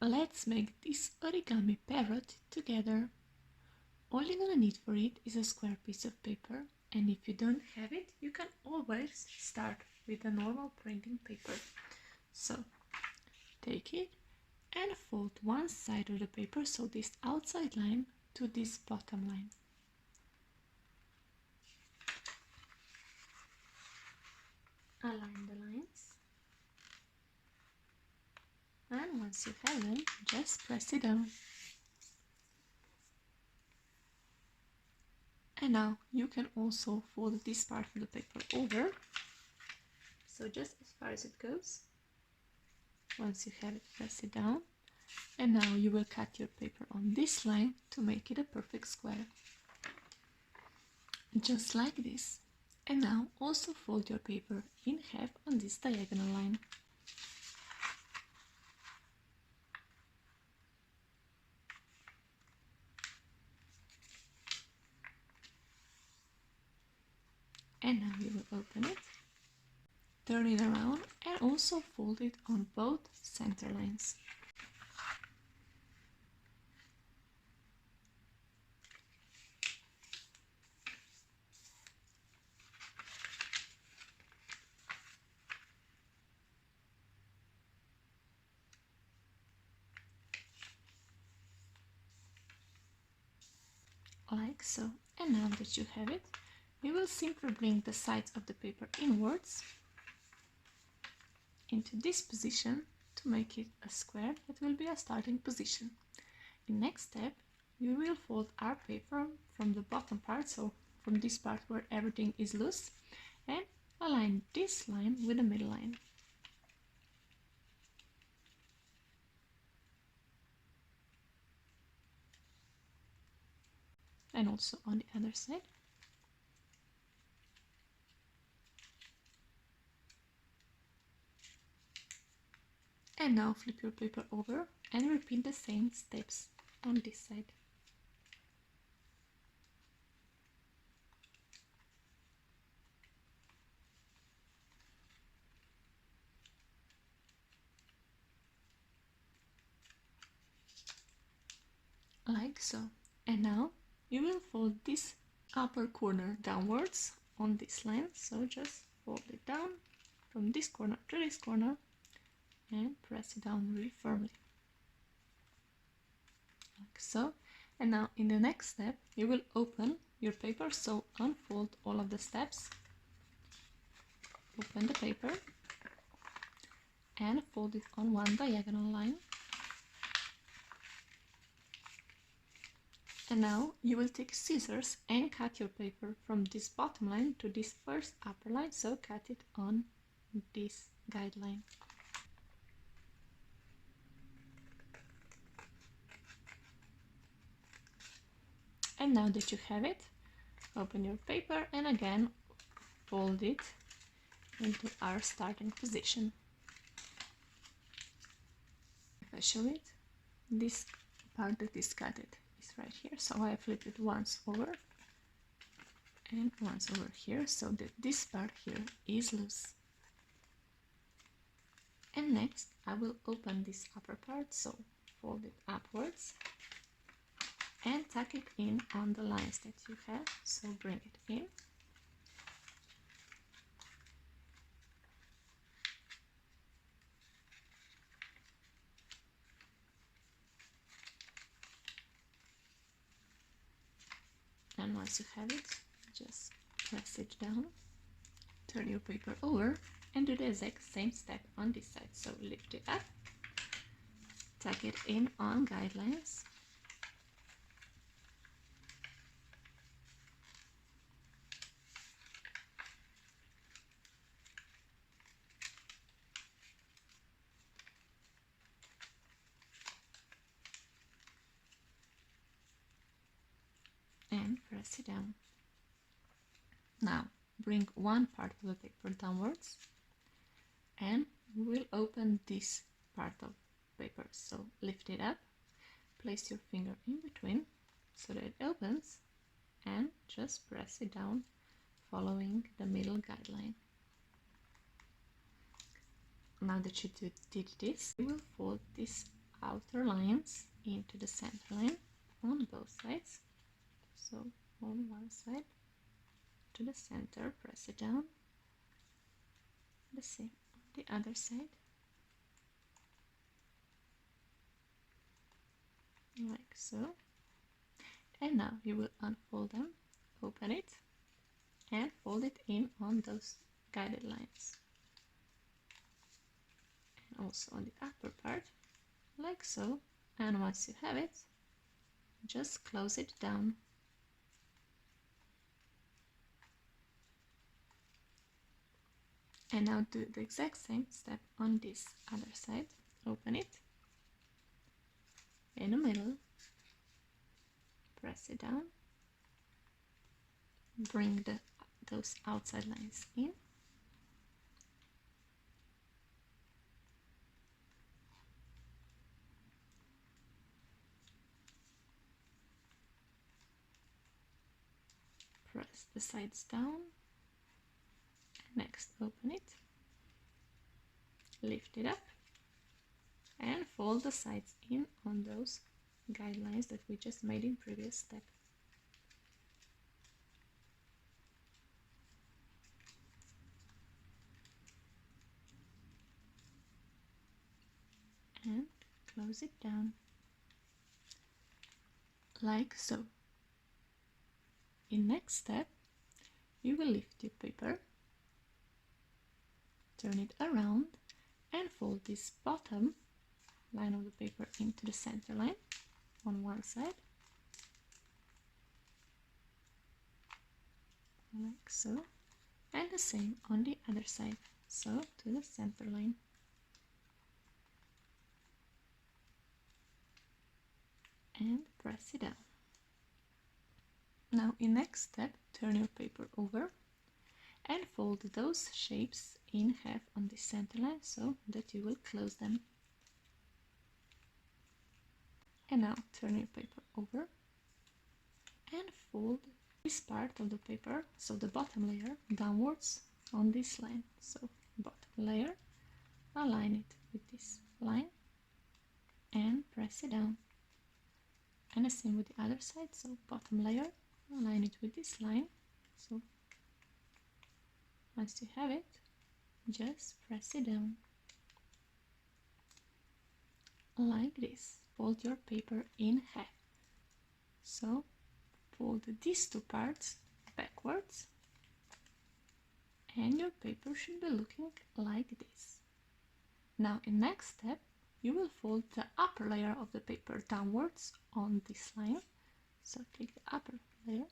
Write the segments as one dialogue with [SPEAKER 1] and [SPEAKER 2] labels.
[SPEAKER 1] Let's make this origami parrot together. All you're gonna need for it is a square piece of paper, and if you don't have it, you can always start with a normal printing paper. So take it and fold one side of the paper, so this outside line to this bottom line. Align the lines, and once you have them, just press it down. And now you can also fold this part of the paper over, so just as far as it goes. Once you have it, press it down, and now you will cut your paper on this line to make it a perfect square, just like this. And now also fold your paper in half on this diagonal line. And now you will open it, turn it around, and also fold it on both center lines. Like so. And now that you have it, you will simply bring the sides of the paper inwards into this position to make it a square that will be a starting position. In next step, you will fold our paper from the bottom part, so from this part where everything is loose, and align this line with the middle line. And also on the other side. And now flip your paper over and repeat the same steps on this side. Like so. And now you will fold this upper corner downwards on this line, so just fold it down from this corner to this corner and press it down really firmly, like so. And now in the next step, you will open your paper, so unfold all of the steps, open the paper and fold it on one diagonal line. And now you will take scissors and cut your paper from this bottom line to this first upper line, so cut it on this guideline. And now that you have it, open your paper and again fold it into our starting position. If I show it, this part that is cut is right here, so I flip it once over and once over here, so that this part here is loose. And next I will open this upper part, so fold it upwards and tuck it in on the lines that you have, so bring it in. And once you have it, just press it down, turn your paper over and do the exact same step on this side. So lift it up, tuck it in on guidelines, and press it down. Now bring one part of the paper downwards and we will open this part of paper, so lift it up, place your finger in between so that it opens and just press it down following the middle guideline. Now that you did this, you will fold this outer lines into the center line on both sides. So on one side to the center, press it down. The same on the other side, like so. And now you will unfold them, open it, and fold it in on those guided lines. And also on the upper part, like so. And once you have it, just close it down. And now do the exact same step on this other side. Open it in the middle, press it down, bring those outside lines in, press the sides down, next open it, lift it up, and fold the sides in on those guidelines that we just made in previous step. And close it down, like so. In next step, you will lift your paper, turn it around, and fold this bottom line of the paper into the center line on one side, like so, and the same on the other side, so to the center line. And press it down. Now in next step, turn your paper over and fold those shapes in half on the center line so that you will close them. And now turn your paper over and fold this part of the paper, so the bottom layer, downwards on this line. So bottom layer, align it with this line and press it down. And the same with the other side, so bottom layer, align it with this line. So once you have it, just press it down like this. Fold your paper in half. So fold these two parts backwards and your paper should be looking like this. Now in next step, you will fold the upper layer of the paper downwards on this line. So take the upper layer,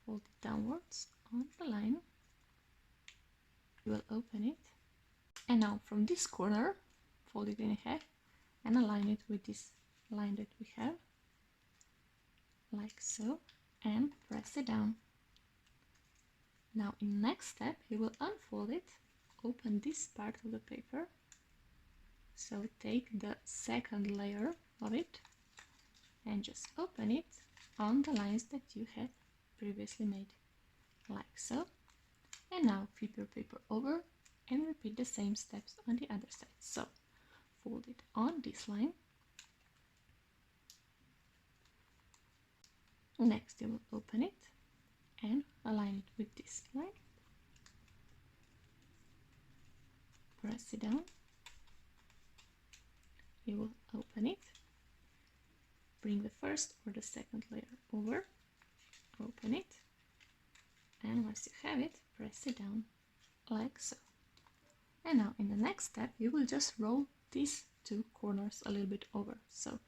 [SPEAKER 1] fold it downwards on the line. You will open it, and now from this corner, fold it in half and align it with this line that we have, like so, and press it down. Now in next step, you will unfold it, open this part of the paper, so take the second layer of it and just open it on the lines that you had previously made, like so. And now flip your paper over and repeat the same steps on the other side. So fold it on this line. Next you will open it and align it with this line. Press it down. You will open it. Bring the first or the second layer over. Open it. And once you have it, press it down like so. And now in the next step, you will just roll these two corners a little bit over. So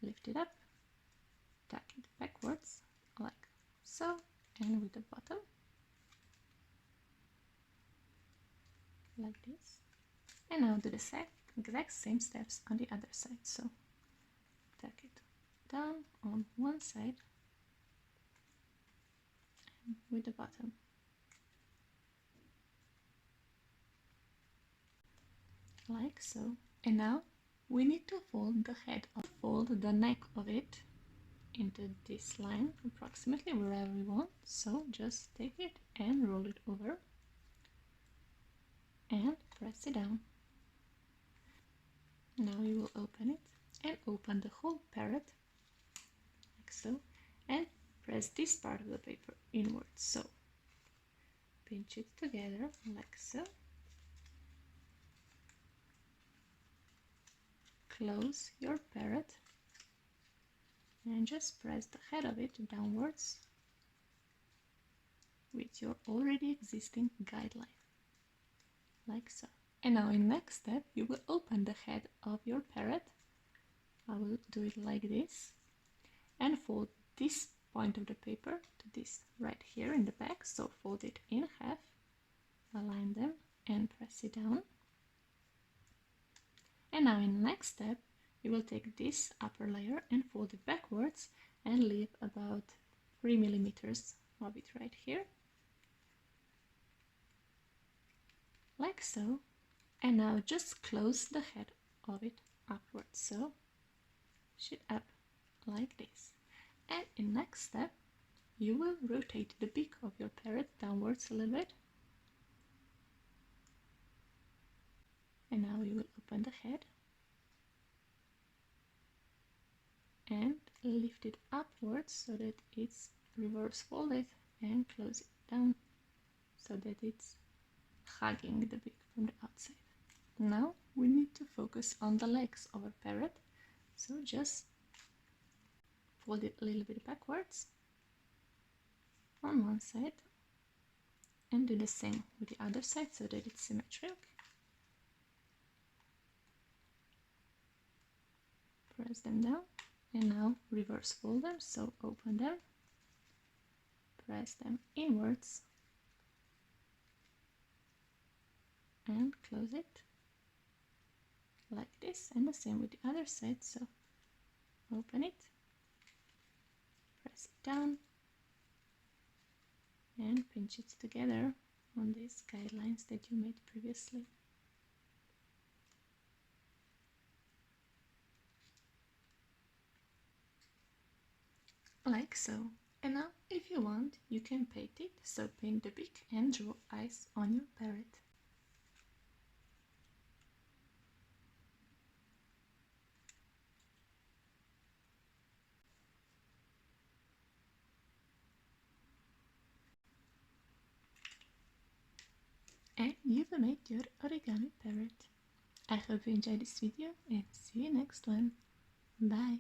[SPEAKER 1] lift it up, tuck it backwards like so, and with the bottom like this. And now do the exact same steps on the other side. So tuck it down on one side and with the bottom. Like so. And now we need to fold the head or fold the neck of it into this line approximately wherever we want. So just take it and roll it over and press it down. Now you will open it open the whole parrot, like so, and press this part of the paper inwards, so pinch it together, like so, close your parrot, and just press the head of it downwards with your already existing guideline, like so. And now in next step, you will open the head of your parrot. I will do it like this, and fold this point of the paper to this right here in the back, so fold it in half, align them, and press it down. And now in the next step, you will take this upper layer and fold it backwards and leave about 3 millimeters of it right here, like so. And now just close the head of it upwards, so push it up like this. And in next step, you will rotate the beak of your parrot downwards a little bit. And now you will open the head and lift it upwards so that it's reverse folded, and close it down so that it's hugging the beak from the outside. Now we need to focus on the legs of our parrot, so just fold it a little bit backwards on one side and do the same with the other side so that it's symmetric. Press them down and now reverse fold them, so open them, press them inwards and close it like this, and the same with the other side, so open it, press it down and pinch it together on these guidelines that you made previously. Like so. And now if you want, you can paint it, so paint the beak and draw eyes on your parrot. And you've made your origami parrot. I hope you enjoyed this video and see you next one. Bye!